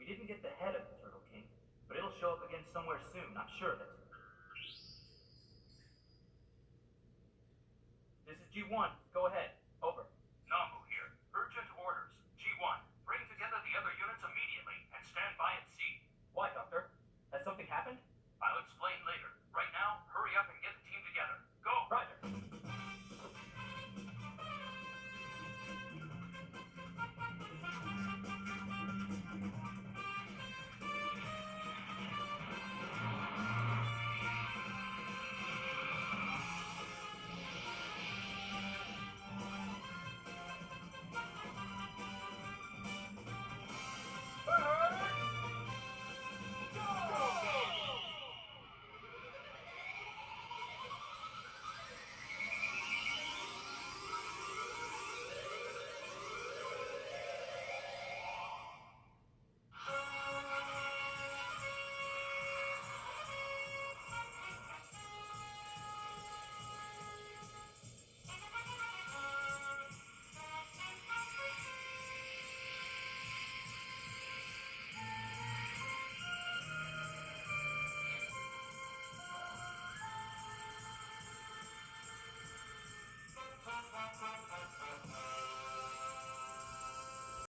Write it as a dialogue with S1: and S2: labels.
S1: We didn't get the head of the Turtle King, but it'll show up again somewhere soon, I'm sure of it. This is G1. Go ahead.